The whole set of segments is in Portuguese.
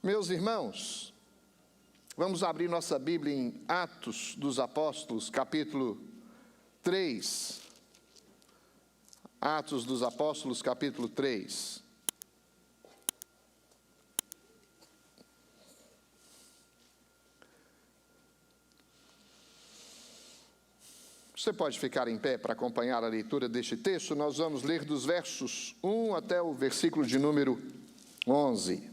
Meus irmãos, vamos abrir nossa Bíblia em Atos dos Apóstolos, capítulo 3. Atos dos Apóstolos, capítulo 3. Você pode ficar em pé para acompanhar a leitura deste texto. Nós vamos ler dos versos 1 até o versículo de número 11.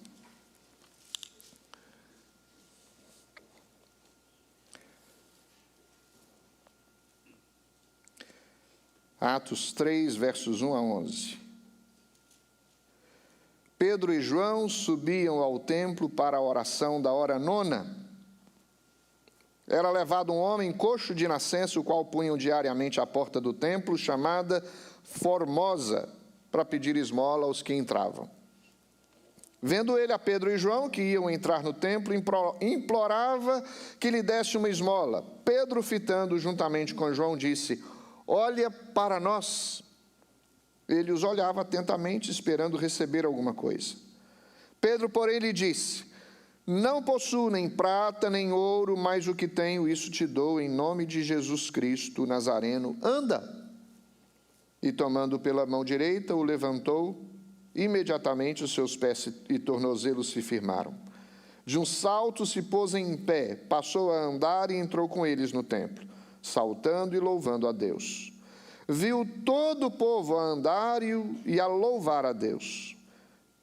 Atos 3, versos 1 a 11. Pedro e João subiam ao templo para a oração da hora nona. Era levado um homem coxo de nascença, o qual punham diariamente à porta do templo, chamada Formosa, para pedir esmola aos que entravam. Vendo ele a Pedro e João, que iam entrar no templo, implorava que lhe desse uma esmola. Pedro, fitando juntamente com João, disse: olha para nós. Ele os olhava atentamente, esperando receber alguma coisa. Pedro, porém, lhe disse: não possuo nem prata, nem ouro, mas o que tenho, isso te dou, em nome de Jesus Cristo, Nazareno, anda. E tomando pela mão direita, o levantou, imediatamente os seus pés e tornozelos se firmaram. De um salto se pôs em pé, passou a andar e entrou com eles no templo, saltando e louvando a Deus. Viu todo o povo a andar e a louvar a Deus.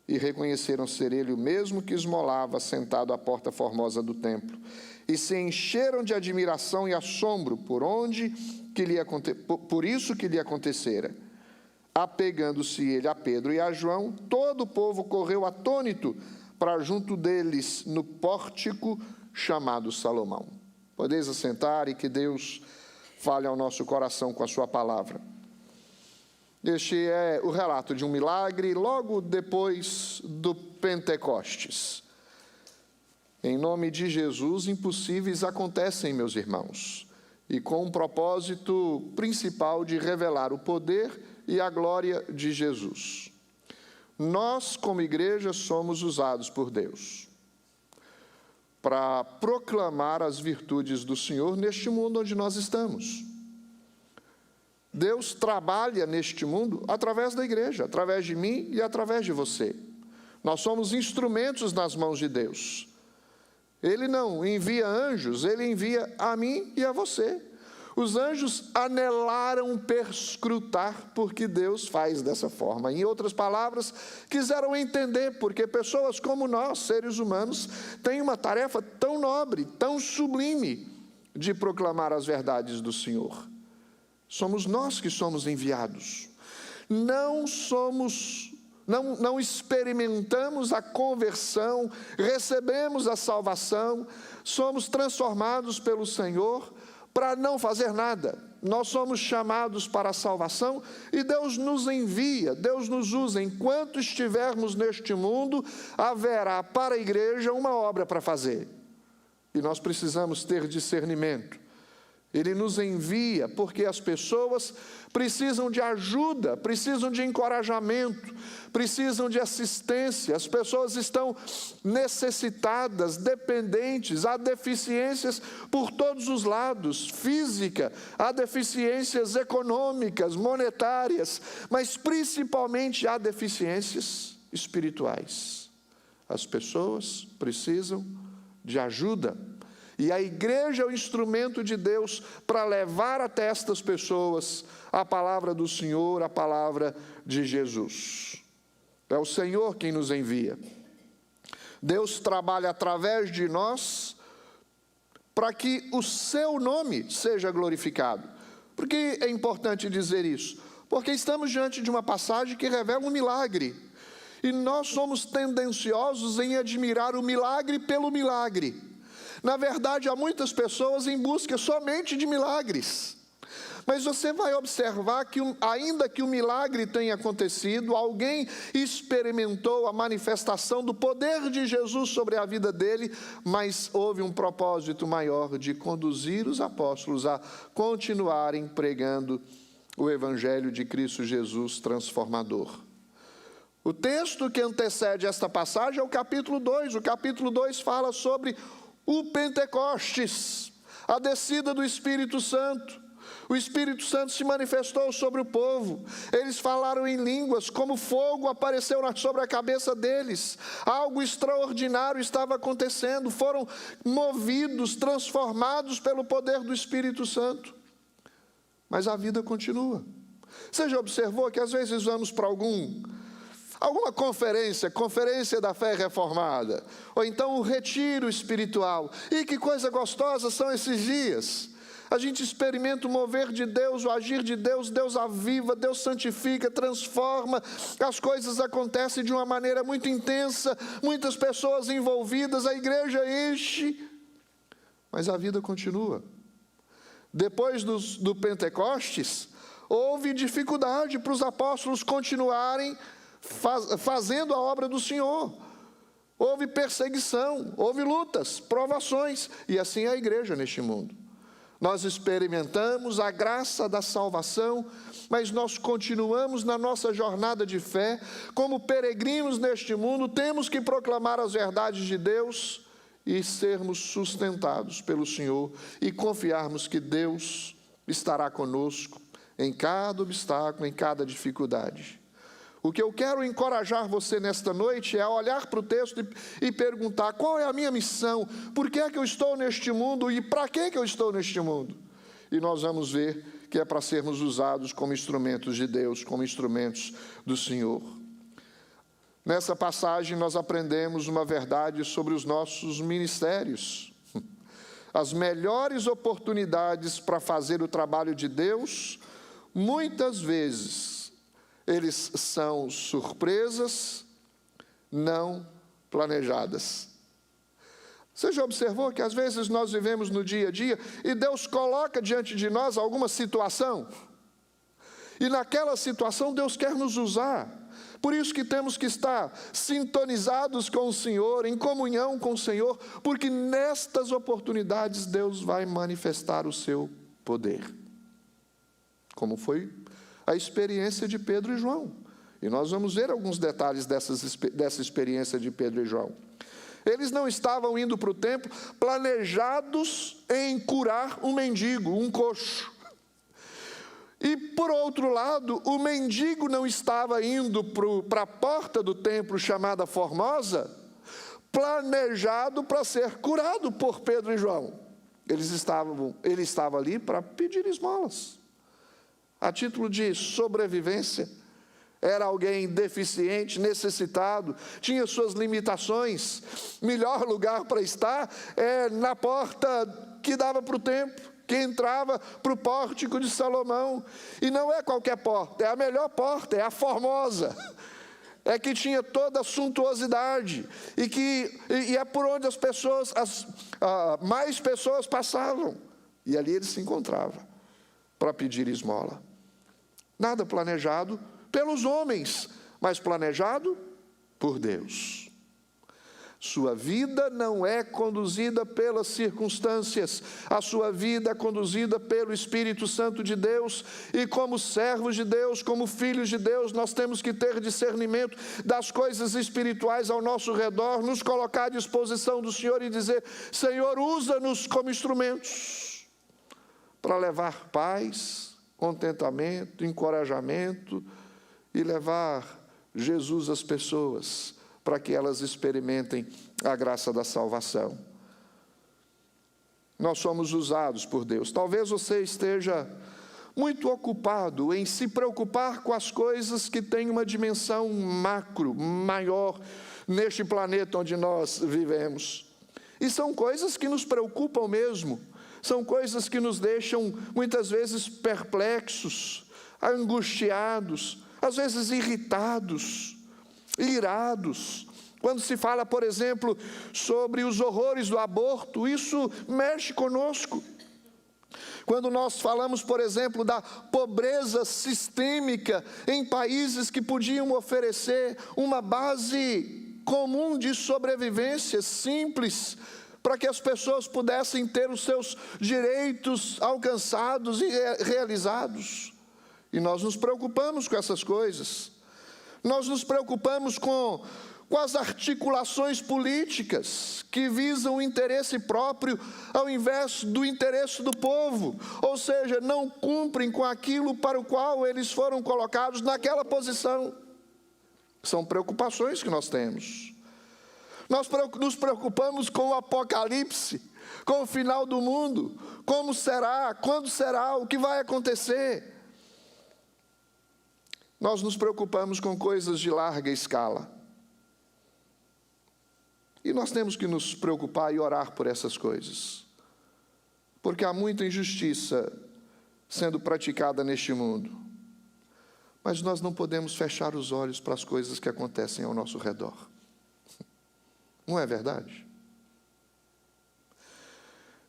E reconheceram ser ele o mesmo que esmolava sentado à porta formosa do templo. E se encheram de admiração e assombro por isso que lhe acontecera. Apegando-se ele a Pedro e a João, todo o povo correu atônito para junto deles no pórtico chamado Salomão. Podeis assentar e que Deus fale ao nosso coração com a sua palavra. Este é o relato de um milagre logo depois do Pentecostes. Em nome de Jesus, impossíveis acontecem, meus irmãos, e com um propósito principal de revelar o poder e a glória de Jesus. Nós, como igreja, somos usados por Deus para proclamar as virtudes do Senhor neste mundo onde nós estamos. Deus trabalha neste mundo através da igreja, através de mim e através de você. Nós somos instrumentos nas mãos de Deus. Ele não envia anjos, ele envia a mim e a você. Os anjos anelaram perscrutar porque Deus faz dessa forma. Em outras palavras, quiseram entender porque pessoas como nós, seres humanos, têm uma tarefa tão nobre, tão sublime de proclamar as verdades do Senhor. Somos nós que somos enviados. Não experimentamos a conversão, recebemos a salvação, somos transformados pelo Senhor para não fazer nada. Nós somos chamados para a salvação e Deus nos envia, Deus nos usa. Enquanto estivermos neste mundo, haverá para a igreja uma obra para fazer. E nós precisamos ter discernimento. Ele nos envia porque as pessoas precisam de ajuda, precisam de encorajamento, precisam de assistência. As pessoas estão necessitadas, dependentes, há deficiências por todos os lados, física, há deficiências econômicas, monetárias, mas principalmente há deficiências espirituais. As pessoas precisam de ajuda. E a igreja é o instrumento de Deus para levar até estas pessoas a palavra do Senhor, a palavra de Jesus. É o Senhor quem nos envia. Deus trabalha através de nós para que o seu nome seja glorificado. Por que é importante dizer isso? Porque estamos diante de uma passagem que revela um milagre. E nós somos tendenciosos em admirar o milagre pelo milagre. Na verdade, há muitas pessoas em busca somente de milagres. Mas você vai observar que, ainda que o milagre tenha acontecido, alguém experimentou a manifestação do poder de Jesus sobre a vida dele, mas houve um propósito maior de conduzir os apóstolos a continuarem pregando o Evangelho de Cristo Jesus transformador. O texto que antecede esta passagem é o capítulo 2. O capítulo 2 fala sobre o Pentecostes, a descida do Espírito Santo. O Espírito Santo se manifestou sobre o povo. Eles falaram em línguas, como fogo apareceu sobre a cabeça deles. Algo extraordinário estava acontecendo. Foram movidos, transformados pelo poder do Espírito Santo. Mas a vida continua. Você já observou que às vezes vamos para alguma conferência da fé reformada, ou então um retiro espiritual, e que coisa gostosa são esses dias. A gente experimenta o mover de Deus, o agir de Deus, Deus aviva, Deus santifica, transforma, as coisas acontecem de uma maneira muito intensa, muitas pessoas envolvidas, a igreja enche, mas a vida continua. Depois do Pentecostes, houve dificuldade para os apóstolos continuarem fazendo a obra do Senhor. Houve perseguição, houve lutas, provações, e assim é a igreja neste mundo. Nós experimentamos a graça da salvação, mas nós continuamos na nossa jornada de fé, como peregrinos neste mundo, temos que proclamar as verdades de Deus e sermos sustentados pelo Senhor e confiarmos que Deus estará conosco em cada obstáculo, em cada dificuldade. O que eu quero encorajar você nesta noite é olhar para o texto e perguntar: qual é a minha missão? Por que é que eu estou neste mundo e para que eu estou neste mundo? E nós vamos ver que é para sermos usados como instrumentos de Deus, como instrumentos do Senhor. Nessa passagem nós aprendemos uma verdade sobre os nossos ministérios. As melhores oportunidades para fazer o trabalho de Deus, muitas vezes, eles são surpresas não planejadas. Você já observou que às vezes nós vivemos no dia a dia e Deus coloca diante de nós alguma situação? E naquela situação Deus quer nos usar. Por isso que temos que estar sintonizados com o Senhor, em comunhão com o Senhor, porque nestas oportunidades Deus vai manifestar o seu poder. Como foi a experiência de Pedro e João. E nós vamos ver alguns detalhes dessa experiência de Pedro e João. Eles não estavam indo para o templo planejados em curar um mendigo, um coxo. E, por outro lado, o mendigo não estava indo para a porta do templo chamada Formosa, planejado para ser curado por Pedro e João. Ele estava ali para pedir esmolas. A título de sobrevivência, era alguém deficiente, necessitado, tinha suas limitações. Melhor lugar para estar é na porta que dava para o templo, que entrava para o pórtico de Salomão. E não é qualquer porta, é a melhor porta, é a Formosa. É que tinha toda a suntuosidade, e é por onde mais pessoas passavam. E ali ele se encontrava para pedir esmola. Nada planejado pelos homens, mas planejado por Deus. Sua vida não é conduzida pelas circunstâncias, a sua vida é conduzida pelo Espírito Santo de Deus, e como servos de Deus, como filhos de Deus, nós temos que ter discernimento das coisas espirituais ao nosso redor, nos colocar à disposição do Senhor e dizer: Senhor, usa-nos como instrumentos para levar paz, contentamento, encorajamento e levar Jesus às pessoas, para que elas experimentem a graça da salvação. Nós somos usados por Deus. Talvez você esteja muito ocupado em se preocupar com as coisas que têm uma dimensão macro, maior, neste planeta onde nós vivemos. E são coisas que nos preocupam mesmo. São coisas que nos deixam, muitas vezes, perplexos, angustiados, às vezes irritados, irados. Quando se fala, por exemplo, sobre os horrores do aborto, isso mexe conosco. Quando nós falamos, por exemplo, da pobreza sistêmica em países que podiam oferecer uma base comum de sobrevivência simples, para que as pessoas pudessem ter os seus direitos alcançados e realizados. E nós nos preocupamos com essas coisas. Nós nos preocupamos com as articulações políticas que visam o interesse próprio ao invés do interesse do povo, ou seja, não cumprem com aquilo para o qual eles foram colocados naquela posição. São preocupações que nós temos. Nós nos preocupamos com o apocalipse, com o final do mundo, como será, quando será, o que vai acontecer. Nós nos preocupamos com coisas de larga escala. E nós temos que nos preocupar e orar por essas coisas, porque há muita injustiça sendo praticada neste mundo. Mas nós não podemos fechar os olhos para as coisas que acontecem ao nosso redor. Não é verdade?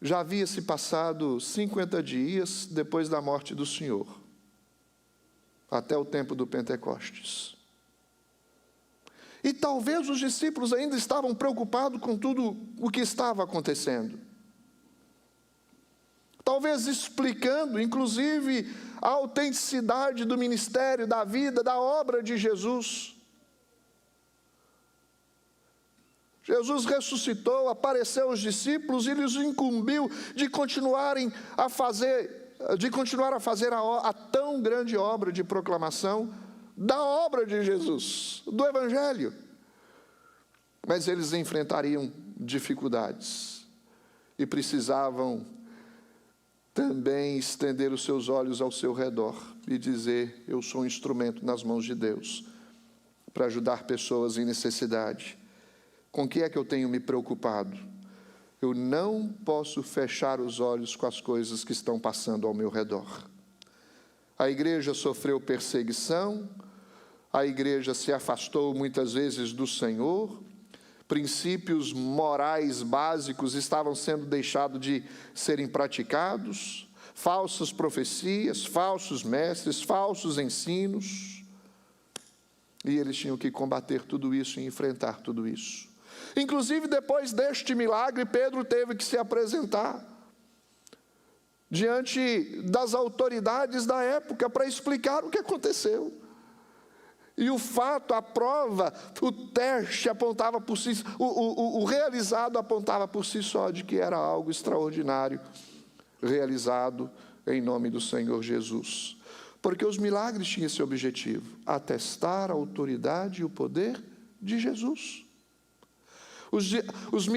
Já havia se passado 50 dias depois da morte do Senhor, até o tempo do Pentecostes. E talvez os discípulos ainda estavam preocupados com tudo o que estava acontecendo. Talvez explicando, inclusive, a autenticidade do ministério, da vida, da obra de Jesus. Jesus ressuscitou, apareceu aos discípulos e lhes incumbiu de continuar a fazer a tão grande obra de proclamação da obra de Jesus, do Evangelho. Mas eles enfrentariam dificuldades e precisavam também estender os seus olhos ao seu redor e dizer: eu sou um instrumento nas mãos de Deus para ajudar pessoas em necessidade. Com que é que eu tenho me preocupado? Eu não posso fechar os olhos com as coisas que estão passando ao meu redor. A igreja sofreu perseguição, a igreja se afastou muitas vezes do Senhor, princípios morais básicos estavam sendo deixados de serem praticados, falsas profecias, falsos mestres, falsos ensinos, e eles tinham que combater tudo isso e enfrentar tudo isso. Inclusive, depois deste milagre, Pedro teve que se apresentar diante das autoridades da época para explicar o que aconteceu. E o fato, a prova, o teste apontava por si, o realizado apontava por si só de que era algo extraordinário realizado em nome do Senhor Jesus. Porque os milagres tinham esse objetivo: atestar a autoridade e o poder de Jesus. Os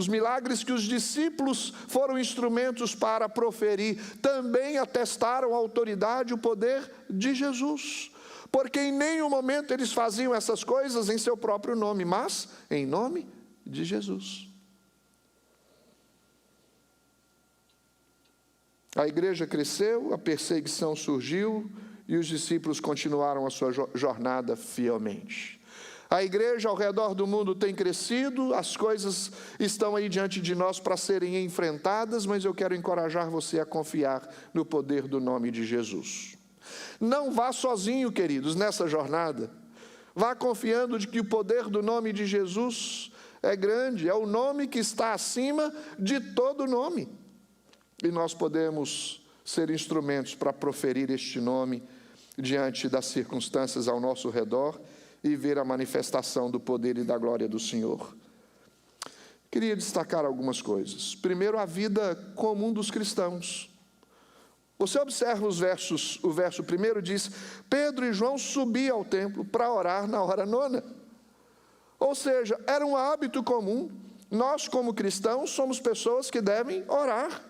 milagres que os discípulos foram instrumentos para proferir também atestaram a autoridade e o poder de Jesus. Porque em nenhum momento eles faziam essas coisas em seu próprio nome, mas em nome de Jesus. A igreja cresceu, a perseguição surgiu e os discípulos continuaram a sua jornada fielmente. A igreja ao redor do mundo tem crescido, as coisas estão aí diante de nós para serem enfrentadas, mas eu quero encorajar você a confiar no poder do nome de Jesus. Não vá sozinho, queridos, nessa jornada. Vá confiando de que o poder do nome de Jesus é grande, é o nome que está acima de todo nome. E nós podemos ser instrumentos para proferir este nome diante das circunstâncias ao nosso redor e ver a manifestação do poder e da glória do Senhor. Queria destacar algumas coisas. Primeiro, a vida comum dos cristãos. Você observa o verso 1 diz: Pedro e João subiam ao templo para orar na hora nona. Ou seja, era um hábito comum. Nós, como cristãos, somos pessoas que devem orar.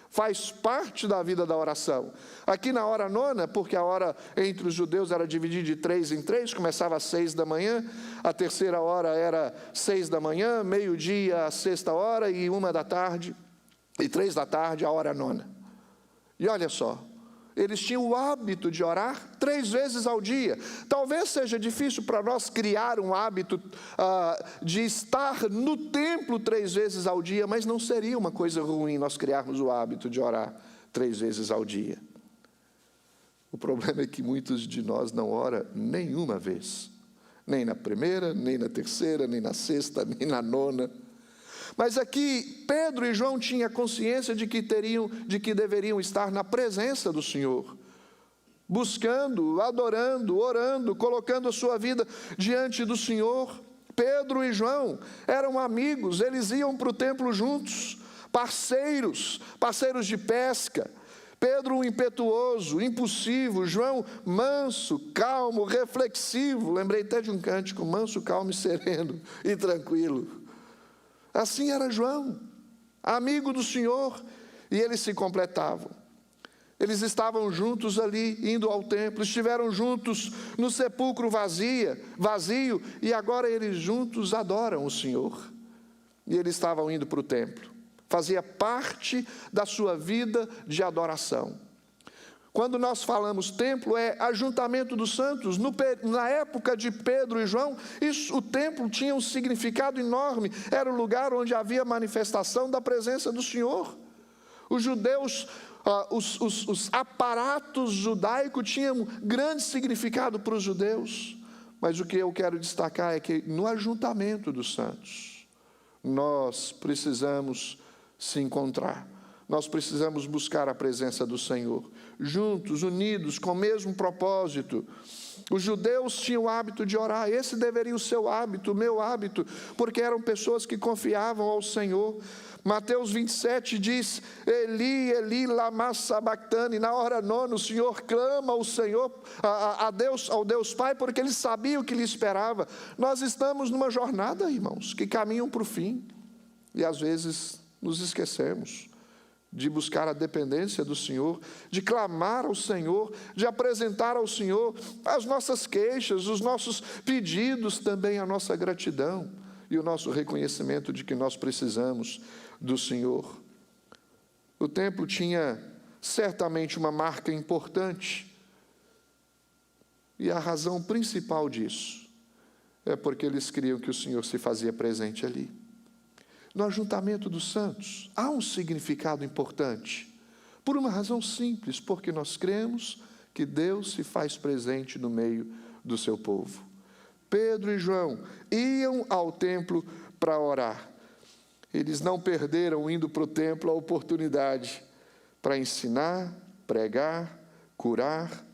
Faz parte da vida da oração. Aqui na hora nona, porque a hora entre os judeus era dividida de 3 em 3, começava às 6 da manhã, a terceira hora era 6 da manhã, meio-dia, a sexta hora e 1 da tarde, e 3 da tarde, a hora nona. E olha só, eles tinham o hábito de orar 3 vezes ao dia. Talvez seja difícil para nós criar um hábito de estar no templo 3 vezes ao dia, mas não seria uma coisa ruim nós criarmos o hábito de orar 3 vezes ao dia. O problema é que muitos de nós não oram nenhuma vez, nem na primeira, nem na terceira, nem na sexta, nem na nona. Mas aqui Pedro e João tinham consciência de que deveriam estar na presença do Senhor. buscando, adorando, orando, colocando a sua vida diante do Senhor. Pedro e João eram amigos, eles iam para o templo juntos, parceiros de pesca. Pedro um impetuoso, impulsivo, João manso, calmo, reflexivo. Lembrei até de um cântico, manso, calmo e sereno e tranquilo. Assim era João, amigo do Senhor, e eles se completavam. Eles estavam juntos ali, indo ao templo, estiveram juntos no sepulcro vazio, e agora eles juntos adoram o Senhor. E eles estavam indo para o templo. Fazia parte da sua vida de adoração. Quando nós falamos templo, é ajuntamento dos santos. Na época de Pedro e João, o templo tinha um significado enorme. Era o lugar onde havia manifestação da presença do Senhor. Os judeus, os aparatos judaicos tinham grande significado para os judeus. Mas o que eu quero destacar é que no ajuntamento dos santos, nós precisamos se encontrar. Nós precisamos buscar a presença do Senhor, juntos, unidos, com o mesmo propósito. Os judeus tinham o hábito de orar, esse deveria o seu hábito, o meu hábito, porque eram pessoas que confiavam ao Senhor. Mateus 27 diz, Eli, Eli, lama sabactani, na hora nona o Senhor clama ao Senhor, ao Deus Pai, porque ele sabia o que lhe esperava. Nós estamos numa jornada, irmãos, que caminham para o fim, e às vezes nos esquecemos de buscar a dependência do Senhor, de clamar ao Senhor, de apresentar ao Senhor as nossas queixas, os nossos pedidos, também a nossa gratidão e o nosso reconhecimento de que nós precisamos do Senhor. O templo tinha certamente uma marca importante, e a razão principal disso é porque eles criam que o Senhor se fazia presente ali. No ajuntamento dos santos, há um significado importante, por uma razão simples, porque nós cremos que Deus se faz presente no meio do seu povo. Pedro e João iam ao templo para orar. Eles não perderam, indo para o templo, a oportunidade para ensinar, pregar, curar,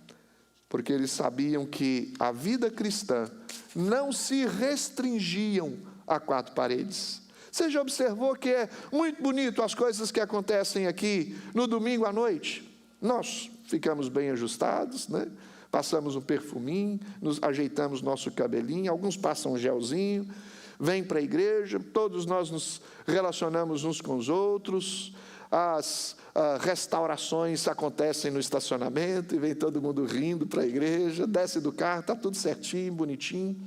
porque eles sabiam que a vida cristã não se restringiam a quatro paredes. Você já observou que é muito bonito as coisas que acontecem aqui no domingo à noite? Nós ficamos bem ajustados, né? Passamos um perfuminho, nos ajeitamos nosso cabelinho, alguns passam um gelzinho, vêm para a igreja, todos nós nos relacionamos uns com os outros, as restaurações acontecem no estacionamento e vem todo mundo rindo para a igreja, desce do carro, está tudo certinho, bonitinho.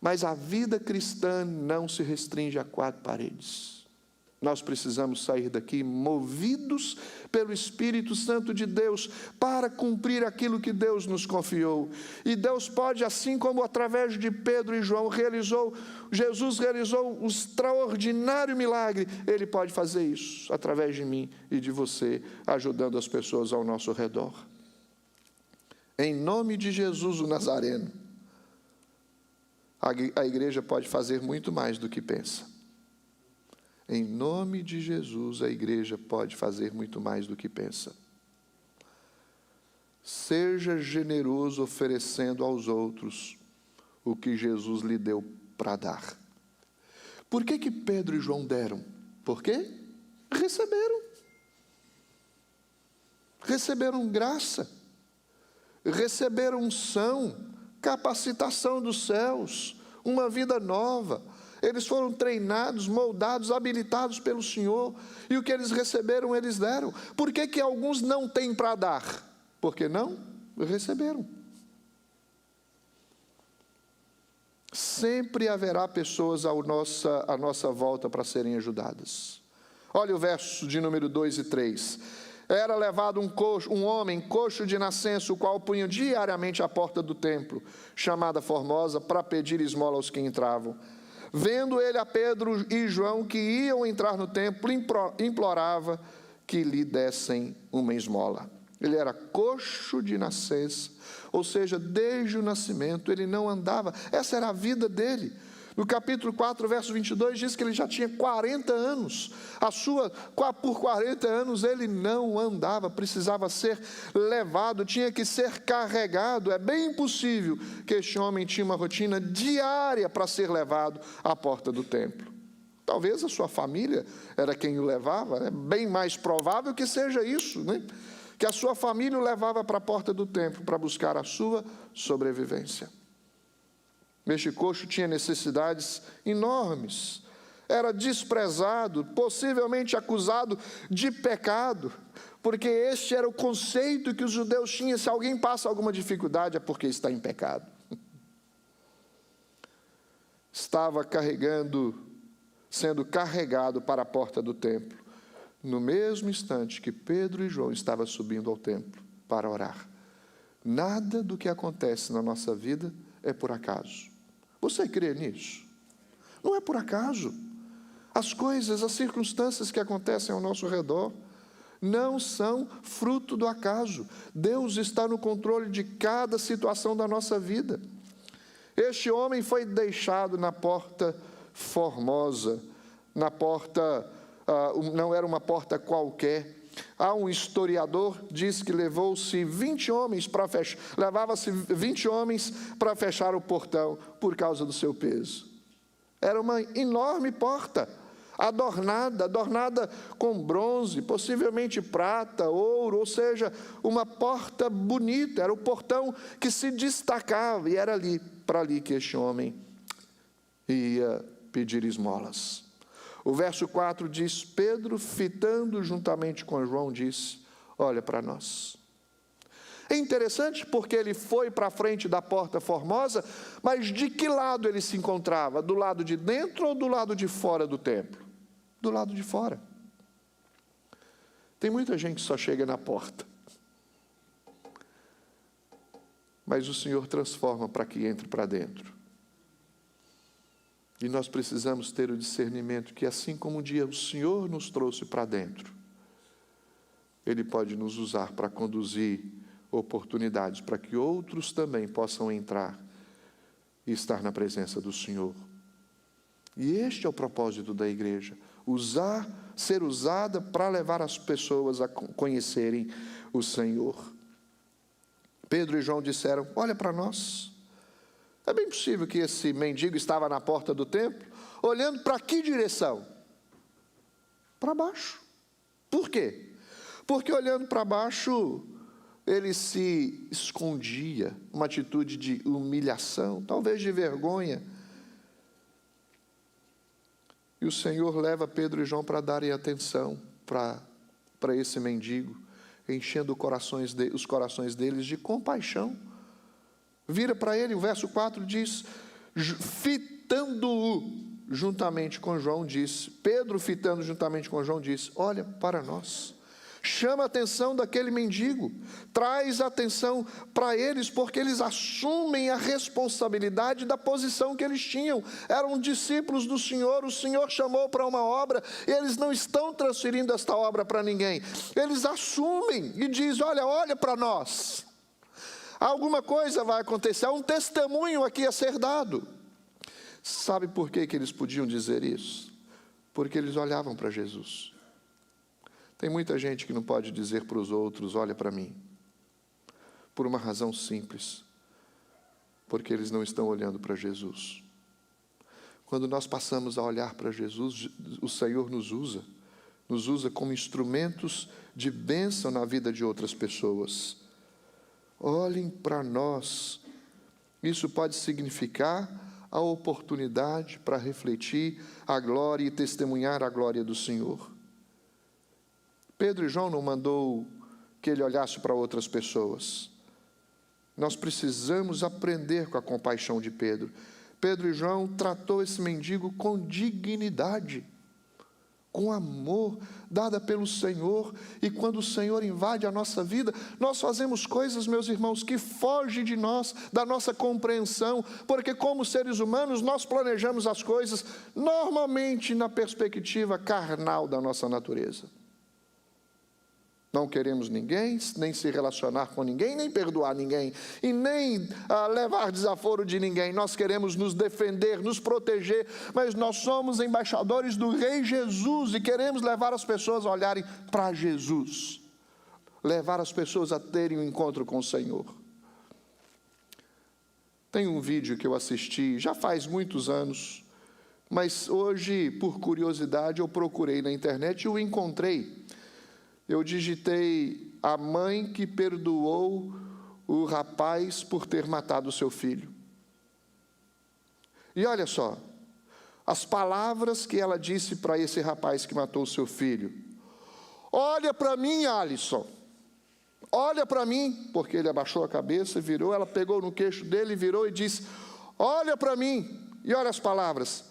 Mas a vida cristã não se restringe a quatro paredes. Nós precisamos sair daqui movidos pelo Espírito Santo de Deus para cumprir aquilo que Deus nos confiou. E Deus pode, assim como através de Pedro e João Jesus realizou um extraordinário milagre, Ele pode fazer isso através de mim e de você, ajudando as pessoas ao nosso redor. Em nome de Jesus o Nazareno, a igreja pode fazer muito mais do que pensa. Em nome de Jesus, a igreja pode fazer muito mais do que pensa. Seja generoso oferecendo aos outros o que Jesus lhe deu para dar. Por que Pedro e João deram? Por quê? Receberam. Receberam graça. Receberam unção, capacitação dos céus, uma vida nova. Eles foram treinados, moldados, habilitados pelo Senhor, e o que eles receberam, eles deram. Por que alguns não têm para dar? Porque não receberam. Sempre haverá pessoas à nossa volta para serem ajudadas. Olha o verso de número 2 e 3. Era levado um homem coxo de nascença, o qual punha diariamente à porta do templo, chamada Formosa, para pedir esmola aos que entravam. Vendo ele a Pedro e João que iam entrar no templo, implorava que lhe dessem uma esmola. Ele era coxo de nascença, ou seja, desde o nascimento ele não andava. Essa era a vida dele. No capítulo 4, verso 22, diz que ele já tinha 40 anos. Por 40 anos ele não andava, precisava ser levado, tinha que ser carregado. É bem impossível que este homem tinha uma rotina diária para ser levado à porta do templo. Talvez a sua família era quem o levava, é bem mais provável que seja isso, né? Que a sua família o levava para a porta do templo para buscar a sua sobrevivência. Este coxo tinha necessidades enormes, era desprezado, possivelmente acusado de pecado, porque este era o conceito que os judeus tinham: se alguém passa alguma dificuldade é porque está em pecado. Estava sendo carregado para a porta do templo, no mesmo instante que Pedro e João estavam subindo ao templo para orar. Nada do que acontece na nossa vida é por acaso. Você crê nisso? Não é por acaso. As coisas, as circunstâncias que acontecem ao nosso redor não são fruto do acaso. Deus está no controle de cada situação da nossa vida. Este homem foi deixado na porta formosa, na porta, não era uma porta qualquer. Há um historiador que diz que levava-se 20 homens para fechar o portão por causa do seu peso. Era uma enorme porta, adornada com bronze, possivelmente prata, ouro, ou seja, uma porta bonita. Era o portão que se destacava, e era para ali que este homem ia pedir esmolas. O verso 4 diz: Pedro, fitando juntamente com João, disse: olha para nós. É interessante porque ele foi para a frente da porta formosa, mas de que lado ele se encontrava? Do lado de dentro ou do lado de fora do templo? Do lado de fora. Tem muita gente que só chega na porta, mas o Senhor transforma para que entre para dentro. E nós precisamos ter o discernimento que, assim como um dia o Senhor nos trouxe para dentro, Ele pode nos usar para conduzir oportunidades, para que outros também possam entrar e estar na presença do Senhor. E este é o propósito da igreja: ser usada para levar as pessoas a conhecerem o Senhor. Pedro e João disseram: olha para nós. É bem possível que esse mendigo estava na porta do templo, olhando para que direção? Para baixo. Por quê? Porque olhando para baixo, ele se escondia, uma atitude de humilhação, talvez de vergonha. E o Senhor leva Pedro e João para darem atenção para esse mendigo, enchendo os corações deles de compaixão. Vira para ele, o verso 4 diz: fitando-o juntamente com João, disse, Pedro fitando juntamente com João, disse: olha para nós. Chama a atenção daquele mendigo, traz atenção para eles, porque eles assumem a responsabilidade da posição que eles tinham. Eram discípulos do Senhor, o Senhor chamou para uma obra, e eles não estão transferindo esta obra para ninguém. Eles assumem e dizem: olha para nós. Alguma coisa vai acontecer, há um testemunho aqui a ser dado. Sabe por que eles podiam dizer isso? Porque eles olhavam para Jesus. Tem muita gente que não pode dizer para os outros: olha para mim, por uma razão simples: porque eles não estão olhando para Jesus. Quando nós passamos a olhar para Jesus, o Senhor nos usa como instrumentos de bênção na vida de outras pessoas. Olhem para nós. Isso pode significar a oportunidade para refletir a glória e testemunhar a glória do Senhor. Pedro e João não mandou que ele olhasse para outras pessoas. Nós precisamos aprender com a compaixão de Pedro. Pedro e João tratou esse mendigo com dignidade, com amor, dada pelo Senhor. E quando o Senhor invade a nossa vida, nós fazemos coisas, meus irmãos, que fogem de nós, da nossa compreensão, porque como seres humanos, nós planejamos as coisas, normalmente na perspectiva carnal da nossa natureza. Não queremos ninguém, nem se relacionar com ninguém, nem perdoar ninguém, e nem levar desaforo de ninguém. Nós queremos nos defender, nos proteger, mas nós somos embaixadores do Rei Jesus e queremos levar as pessoas a olharem para Jesus, levar as pessoas a terem um encontro com o Senhor. Tem um vídeo que eu assisti, já faz muitos anos, mas hoje, por curiosidade, eu procurei na internet e o encontrei. Eu digitei: a mãe que perdoou o rapaz por ter matado o seu filho. E olha só, as palavras que ela disse para esse rapaz que matou o seu filho: olha para mim, Alisson, olha para mim, porque ele abaixou a cabeça, virou, ela pegou no queixo dele, virou e disse: olha para mim, e olha as palavras: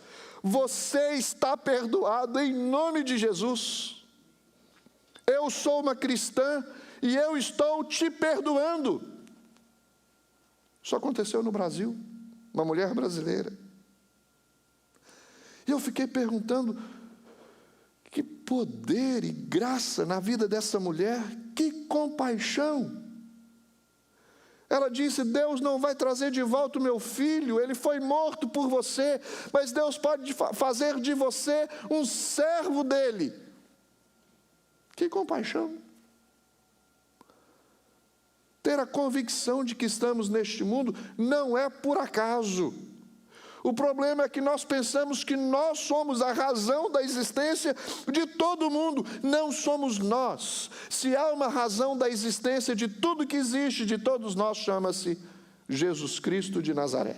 você está perdoado em nome de Jesus. Eu sou uma cristã e eu estou te perdoando. Isso aconteceu no Brasil, uma mulher brasileira. E eu fiquei perguntando, que poder e graça na vida dessa mulher, que compaixão. Ela disse: Deus não vai trazer de volta o meu filho, ele foi morto por você, mas Deus pode fazer de você um servo dele. Que compaixão. Ter a convicção de que estamos neste mundo não é por acaso. O problema é que nós pensamos que nós somos a razão da existência de todo mundo. Não somos nós. Se há uma razão da existência de tudo que existe, de todos nós, chama-se Jesus Cristo de Nazaré.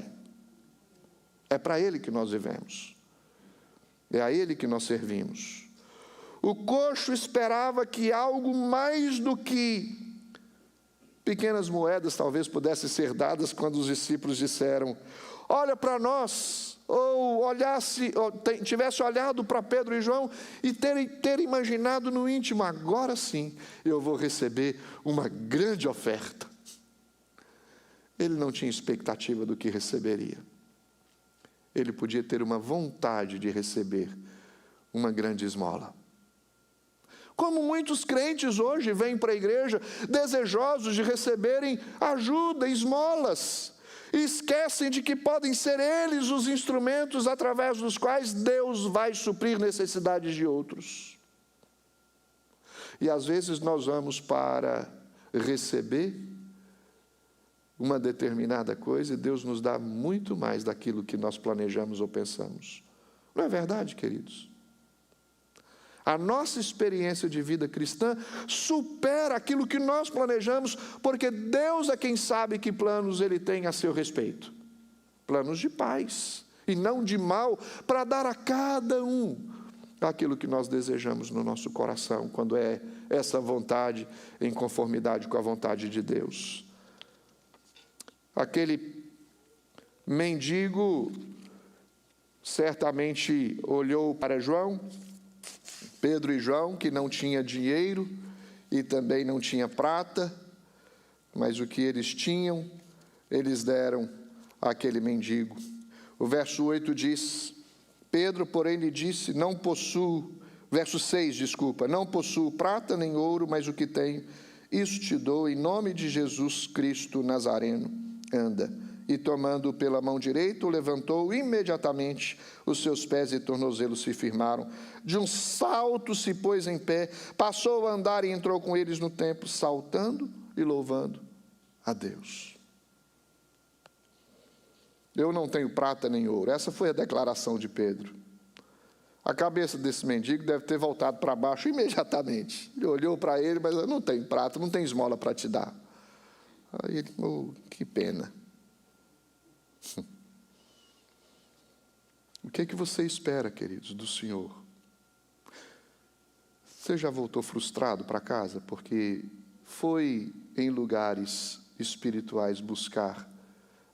É para Ele que nós vivemos. É a Ele que nós servimos. O coxo esperava que algo mais do que pequenas moedas talvez pudessem ser dadas quando os discípulos disseram: olha para nós, ou tivesse olhado para Pedro e João e ter imaginado no íntimo: agora sim eu vou receber uma grande oferta. Ele não tinha expectativa do que receberia. Ele podia ter uma vontade de receber uma grande esmola. Como muitos crentes hoje vêm para a igreja desejosos de receberem ajuda, esmolas, e esquecem de que podem ser eles os instrumentos através dos quais Deus vai suprir necessidades de outros. E às vezes nós vamos para receber uma determinada coisa e Deus nos dá muito mais daquilo que nós planejamos ou pensamos. Não é verdade, queridos? A nossa experiência de vida cristã supera aquilo que nós planejamos, porque Deus é quem sabe que planos Ele tem a seu respeito. Planos de paz e não de mal, para dar a cada um aquilo que nós desejamos no nosso coração, quando é essa vontade em conformidade com a vontade de Deus. Aquele mendigo certamente olhou para João, Pedro e João, que não tinha dinheiro e também não tinha prata, mas o que eles tinham, eles deram àquele mendigo. O verso 8 diz: Pedro, porém, lhe disse: não possuo, verso 6, desculpa, não possuo prata nem ouro, mas o que tenho, isso te dou, em nome de Jesus Cristo Nazareno, anda. E tomando-o pela mão direita, o levantou, imediatamente os seus pés e tornozelos se firmaram. De um salto se pôs em pé, passou a andar e entrou com eles no templo, saltando e louvando a Deus. Eu não tenho prata nem ouro. Essa foi a declaração de Pedro. A cabeça desse mendigo deve ter voltado para baixo imediatamente. Ele olhou para ele, mas eu não tenho prata, não tenho esmola para te dar. Aí ele, que pena. O que é que você espera, queridos, do Senhor? Você já voltou frustrado para casa porque foi em lugares espirituais buscar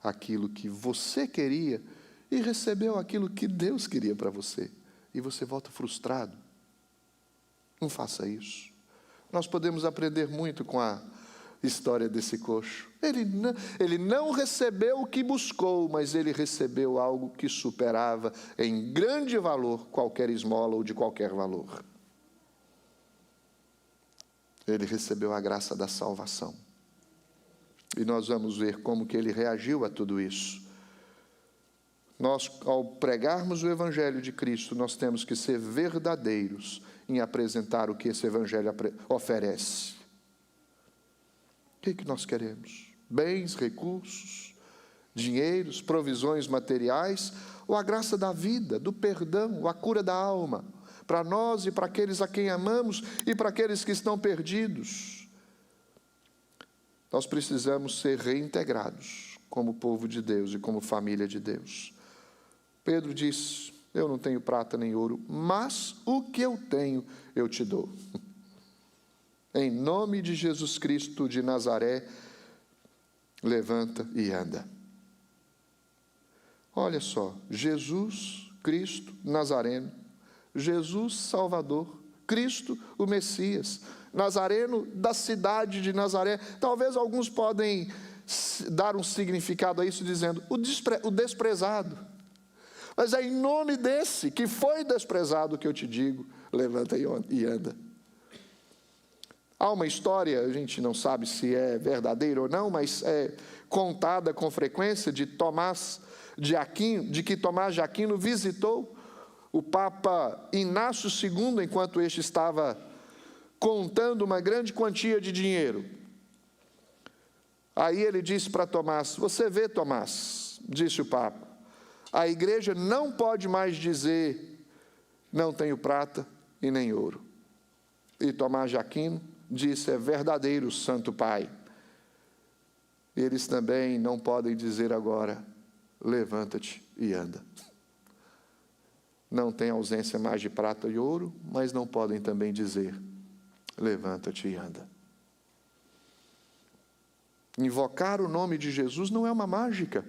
aquilo que você queria e recebeu aquilo que Deus queria para você, e você volta frustrado? Não faça isso. Nós podemos aprender muito com a história desse coxo. Ele não recebeu o que buscou, mas ele recebeu algo que superava em grande valor qualquer esmola ou de qualquer valor. ele recebeu a graça da salvação. E nós vamos ver como que ele reagiu a tudo isso. Nós, ao pregarmos o Evangelho de Cristo, nós temos que ser verdadeiros em apresentar o que esse Evangelho oferece. O que nós queremos? Bens, recursos, dinheiros, provisões materiais, ou a graça da vida, do perdão, a cura da alma, para nós e para aqueles a quem amamos e para aqueles que estão perdidos. Nós precisamos ser reintegrados como povo de Deus e como família de Deus. Pedro diz: eu não tenho prata nem ouro, mas o que eu tenho eu te dou. Em nome de Jesus Cristo de Nazaré, levanta e anda. Olha só, Jesus Cristo Nazareno, Jesus Salvador, Cristo o Messias, Nazareno da cidade de Nazaré. Talvez alguns podem dar um significado a isso dizendo o desprezado. Mas é em nome desse que foi desprezado que eu te digo, levanta e anda. Há uma história, a gente não sabe se é verdadeira ou não, mas é contada com frequência de que Tomás de Aquino visitou o Papa Inácio II enquanto este estava contando uma grande quantia de dinheiro. Aí ele disse para Tomás: você vê, Tomás, disse o Papa, a igreja não pode mais dizer não tenho prata e nem ouro. E Tomás de Aquino disse: é verdadeiro, Santo Pai. Eles também não podem dizer agora levanta-te e anda. Não tem ausência mais de prata e ouro, mas não podem também dizer levanta-te e anda. Invocar o nome de Jesus não é uma mágica.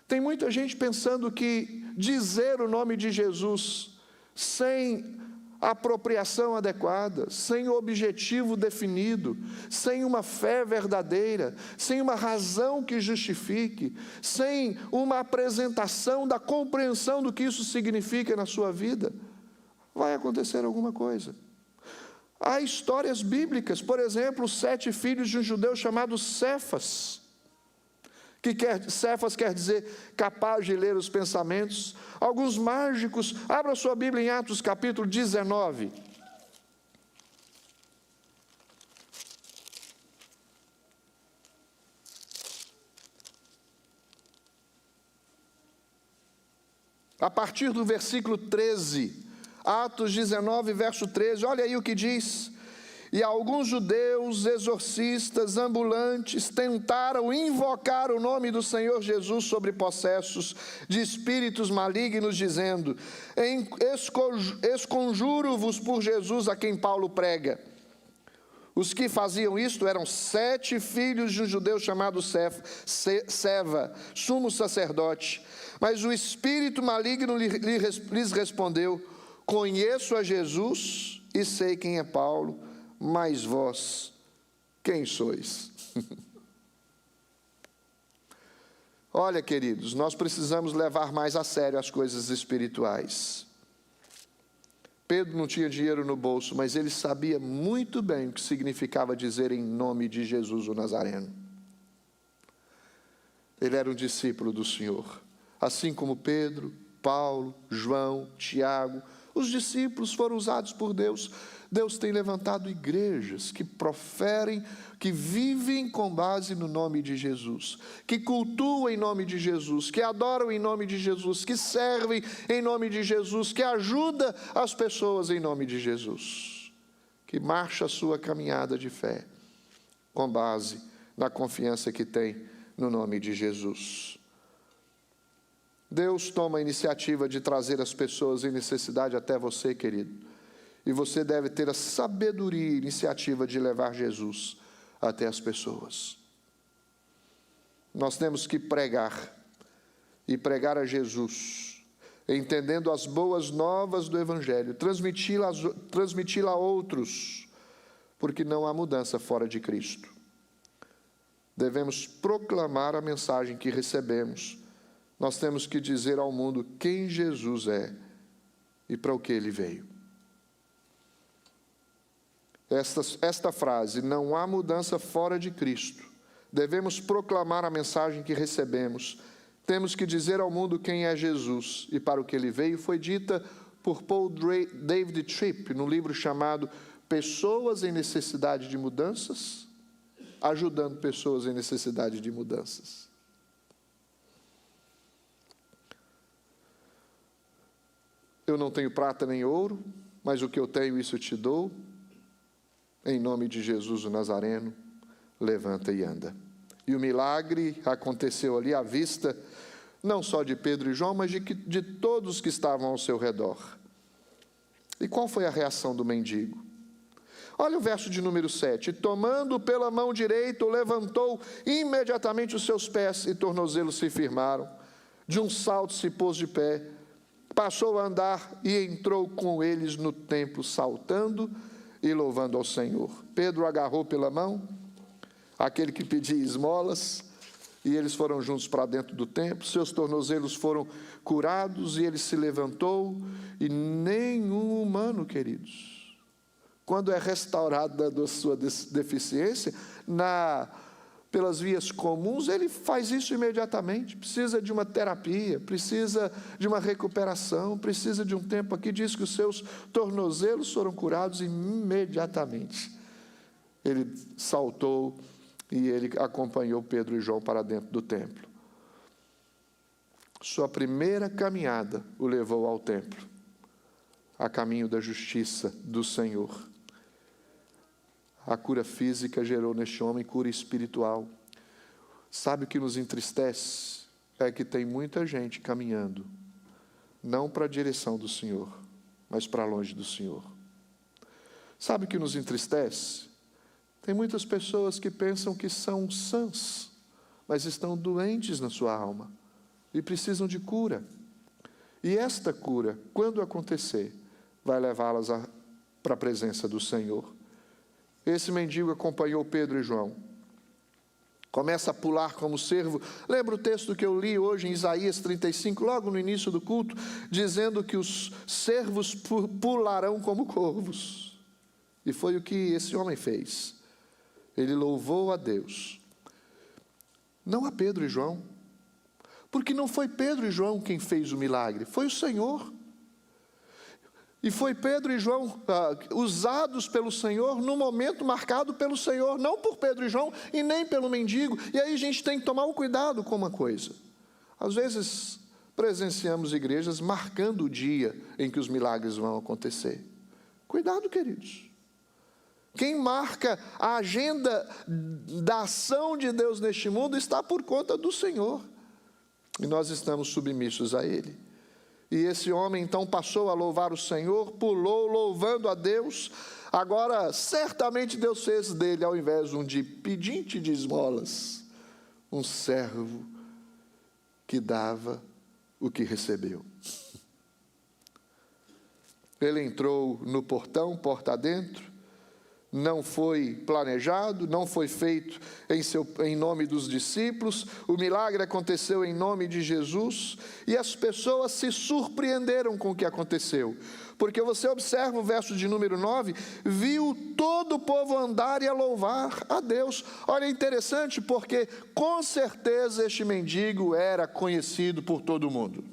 Tem muita gente pensando que dizer o nome de Jesus sem apropriação adequada, sem objetivo definido, sem uma fé verdadeira, sem uma razão que justifique, sem uma apresentação da compreensão do que isso significa na sua vida, vai acontecer alguma coisa. Há histórias bíblicas, por exemplo, os 7 filhos de um judeu chamado Cefas, Cefas quer dizer capaz de ler os pensamentos. Alguns mágicos, abra sua Bíblia em Atos capítulo 19. A partir do versículo 13, Atos 19, verso 13, olha aí o que diz. E alguns judeus, exorcistas, ambulantes, tentaram invocar o nome do Senhor Jesus sobre possessos de espíritos malignos, dizendo: esconjuro-vos por Jesus a quem Paulo prega. Os que faziam isto eram 7 filhos de um judeu chamado Seva, sumo sacerdote. Mas o espírito maligno lhes respondeu: conheço a Jesus e sei quem é Paulo, mas vós, quem sois? Olha, queridos, nós precisamos levar mais a sério as coisas espirituais. Pedro não tinha dinheiro no bolso, mas ele sabia muito bem o que significava dizer em nome de Jesus o Nazareno. Ele era um discípulo do Senhor, assim como Pedro, Paulo, João, Tiago. Os discípulos foram usados por Deus. Deus tem levantado igrejas que proferem, que vivem com base no nome de Jesus, que cultuam em nome de Jesus, que adoram em nome de Jesus, que servem em nome de Jesus, que ajudam as pessoas em nome de Jesus, que marcha a sua caminhada de fé com base na confiança que tem no nome de Jesus. Deus toma a iniciativa de trazer as pessoas em necessidade até você, querido. E você deve ter a sabedoria e iniciativa de levar Jesus até as pessoas. Nós temos que pregar, e pregar a Jesus, entendendo as boas novas do Evangelho, transmiti-la a outros, porque não há mudança fora de Cristo. Devemos proclamar a mensagem que recebemos. Nós temos que dizer ao mundo quem Jesus é e para o que Ele veio. esta frase: não há mudança fora de Cristo. Devemos proclamar a mensagem que recebemos. Temos que dizer ao mundo quem é Jesus e para o que ele veio. Foi dita por Paul David Tripp, no livro chamado Pessoas em Necessidade de Mudanças, ajudando pessoas em necessidade de mudanças. Eu não tenho prata nem ouro, mas o que eu tenho, isso te dou. Em nome de Jesus o Nazareno, levanta e anda. E o milagre aconteceu ali à vista, não só de Pedro e João, mas de todos que estavam ao seu redor. E qual foi a reação do mendigo? Olha o verso de número 7. Tomando pela mão direita, o levantou, imediatamente os seus pés e tornozelos se firmaram. De um salto se pôs de pé, passou a andar e entrou com eles no templo, saltando e louvando ao Senhor. Pedro agarrou pela mão aquele que pedia esmolas, e eles foram juntos para dentro do templo. Seus tornozelos foram curados e ele se levantou. E nenhum humano, queridos, quando é restaurado da sua deficiência, pelas vias comuns, ele faz isso imediatamente. Precisa de uma terapia, precisa de uma recuperação, precisa de um tempo. Aqui diz que os seus tornozelos foram curados imediatamente. Ele saltou e ele acompanhou Pedro e João para dentro do templo. Sua primeira caminhada o levou ao templo, a caminho da justiça do Senhor. A cura física gerou neste homem cura espiritual. Sabe o que nos entristece? É que tem muita gente caminhando, não para a direção do Senhor, mas para longe do Senhor. Sabe o que nos entristece? Tem muitas pessoas que pensam que são sãs, mas estão doentes na sua alma e precisam de cura. E esta cura, quando acontecer, vai levá-las para a presença do Senhor. Esse mendigo acompanhou Pedro e João. Começa a pular como cervo. Lembra o texto que eu li hoje em Isaías 35, logo no início do culto, dizendo que os cervos pularão como corvos. E foi o que esse homem fez. Ele louvou a Deus. Não a Pedro e João. Porque não foi Pedro e João quem fez o milagre, foi o Senhor. E foi Pedro e João usados pelo Senhor no momento marcado pelo Senhor, não por Pedro e João e nem pelo mendigo. E aí a gente tem que tomar um cuidado com uma coisa. Às vezes presenciamos igrejas marcando o dia em que os milagres vão acontecer. Cuidado, queridos. Quem marca a agenda da ação de Deus neste mundo está por conta do Senhor. E nós estamos submissos a Ele. E esse homem então passou a louvar o Senhor, pulou louvando a Deus. Agora, certamente Deus fez dele, ao invés de um pedinte de esmolas, um servo que dava o que recebeu. Ele entrou no portão, porta adentro. Não foi planejado, não foi feito em nome dos discípulos. O milagre aconteceu em nome de Jesus. E as pessoas se surpreenderam com o que aconteceu. Porque você observa o verso de número 9, viu todo o povo andar e a louvar a Deus. Olha, é interessante porque com certeza este mendigo era conhecido por todo mundo.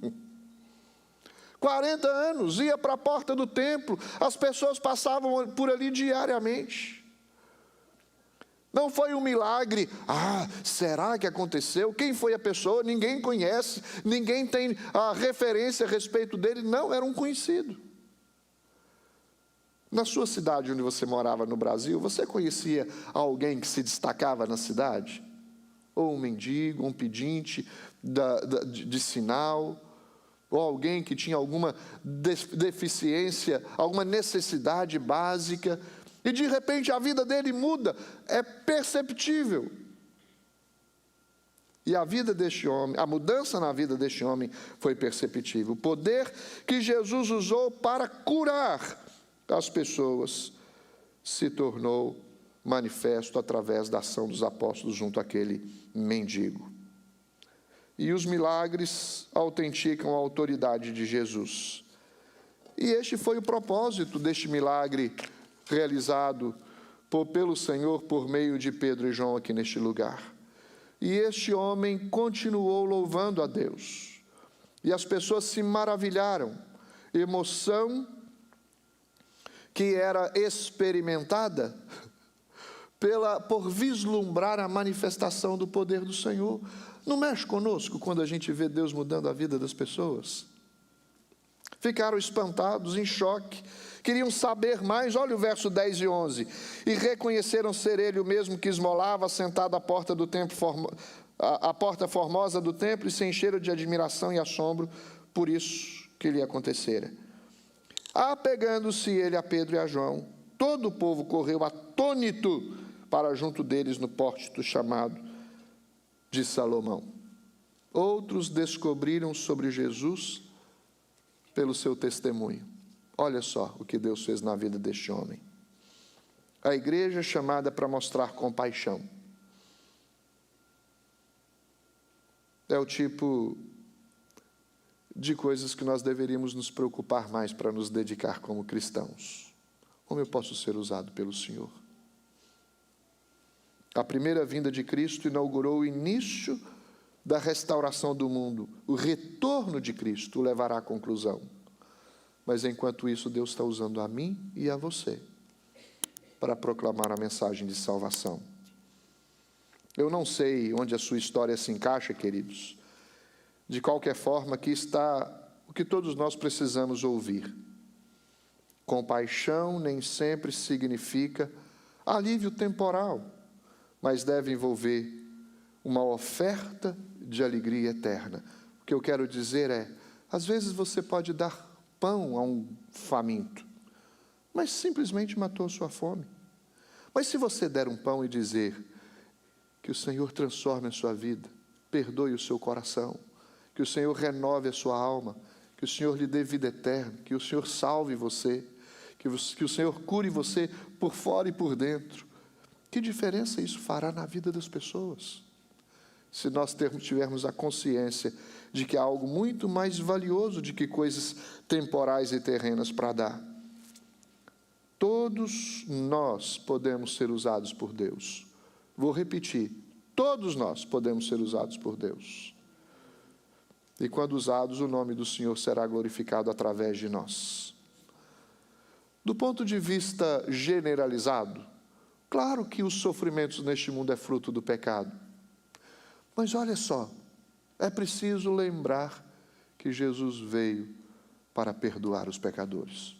40 anos, ia para a porta do templo, as pessoas passavam por ali diariamente. Não foi um milagre, será que aconteceu? Quem foi a pessoa? Ninguém conhece, ninguém tem a referência a respeito dele. Não, era um conhecido. Na sua cidade onde você morava no Brasil, você conhecia alguém que se destacava na cidade? Ou um mendigo, um pedinte de sinal? Ou alguém que tinha alguma deficiência, alguma necessidade básica, e de repente a vida dele muda, é perceptível. E a vida deste homem, a mudança na vida deste homem foi perceptível. O poder que Jesus usou para curar as pessoas se tornou manifesto através da ação dos apóstolos junto àquele mendigo. E os milagres autenticam a autoridade de Jesus. E este foi o propósito deste milagre realizado pelo Senhor por meio de Pedro e João aqui neste lugar. E este homem continuou louvando a Deus. E as pessoas se maravilharam. Emoção que era experimentada por vislumbrar a manifestação do poder do Senhor. Não mexe conosco quando a gente vê Deus mudando a vida das pessoas? Ficaram espantados, em choque, queriam saber mais. Olha o verso 10 e 11. E reconheceram ser ele o mesmo que esmolava, sentado à porta do templo, a porta formosa do templo, e se encheram de admiração e assombro por isso que lhe acontecera. Apegando-se ele a Pedro e a João, todo o povo correu atônito para junto deles no pórtico chamado de Salomão. Outros descobriram sobre Jesus pelo seu testemunho. Olha só o que Deus fez na vida deste homem. A igreja é chamada para mostrar compaixão. É o tipo de coisas que nós deveríamos nos preocupar mais para nos dedicar como cristãos. Como eu posso ser usado pelo Senhor? A primeira vinda de Cristo inaugurou o início da restauração do mundo. O retorno de Cristo o levará à conclusão. Mas enquanto isso, Deus está usando a mim e a você para proclamar a mensagem de salvação. Eu não sei onde a sua história se encaixa, queridos. De qualquer forma, aqui está o que todos nós precisamos ouvir. Compaixão nem sempre significa alívio temporal, mas deve envolver uma oferta de alegria eterna. O que eu quero dizer é, às vezes você pode dar pão a um faminto, mas simplesmente matou a sua fome. Mas se você der um pão e dizer que o Senhor transforme a sua vida, perdoe o seu coração, que o Senhor renove a sua alma, que o Senhor lhe dê vida eterna, que o Senhor salve você, que o Senhor cure você por fora e por dentro, que diferença isso fará na vida das pessoas? Se nós tivermos a consciência de que há algo muito mais valioso do que coisas temporais e terrenas para dar. Todos nós podemos ser usados por Deus. Vou repetir, todos nós podemos ser usados por Deus. E quando usados, o nome do Senhor será glorificado através de nós. Do ponto de vista generalizado, claro que os sofrimentos neste mundo é fruto do pecado. Mas olha só, é preciso lembrar que Jesus veio para perdoar os pecadores.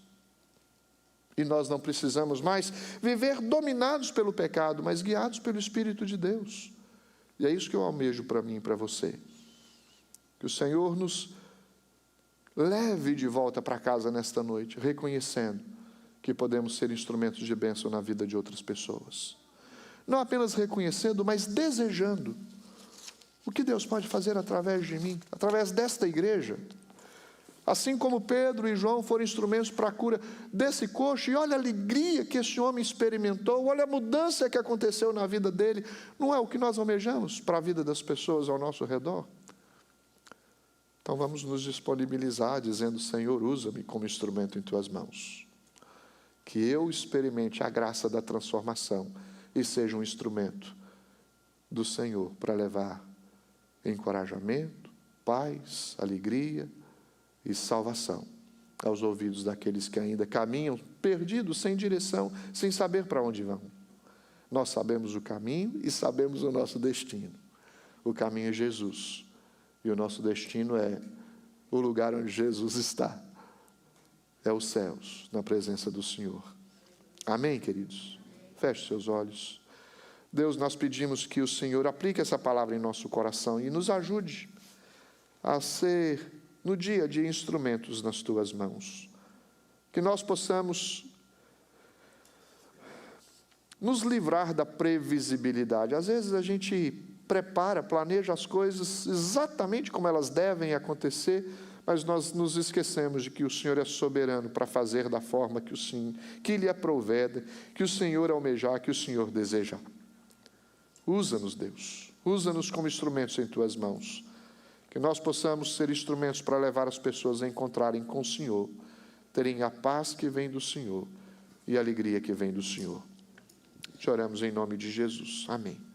E nós não precisamos mais viver dominados pelo pecado, mas guiados pelo Espírito de Deus. E é isso que eu almejo para mim e para você. Que o Senhor nos leve de volta para casa nesta noite, reconhecendo que podemos ser instrumentos de bênção na vida de outras pessoas. Não apenas reconhecendo, mas desejando. O que Deus pode fazer através de mim, através desta igreja? Assim como Pedro e João foram instrumentos para a cura desse coxo, e olha a alegria que esse homem experimentou, olha a mudança que aconteceu na vida dele. Não é o que nós almejamos para a vida das pessoas ao nosso redor? Então vamos nos disponibilizar dizendo: Senhor, usa-me como instrumento em tuas mãos. Que eu experimente a graça da transformação e seja um instrumento do Senhor para levar encorajamento, paz, alegria e salvação aos ouvidos daqueles que ainda caminham perdidos, sem direção, sem saber para onde vão. Nós sabemos o caminho e sabemos o nosso destino. O caminho é Jesus e o nosso destino é o lugar onde Jesus está. É os céus, na presença do Senhor. Amém, queridos? Feche seus olhos. Deus, nós pedimos que o Senhor aplique essa palavra em nosso coração e nos ajude a ser, no dia a dia, instrumentos nas tuas mãos. Que nós possamos nos livrar da previsibilidade. Às vezes a gente prepara, planeja as coisas exatamente como elas devem acontecer, mas nós nos esquecemos de que o Senhor é soberano para fazer da forma que lhe aprouver, que o Senhor almejar, que o Senhor desejar. Usa-nos, Deus. Usa-nos como instrumentos em tuas mãos. Que nós possamos ser instrumentos para levar as pessoas a encontrarem com o Senhor, terem a paz que vem do Senhor e a alegria que vem do Senhor. Te oramos em nome de Jesus. Amém.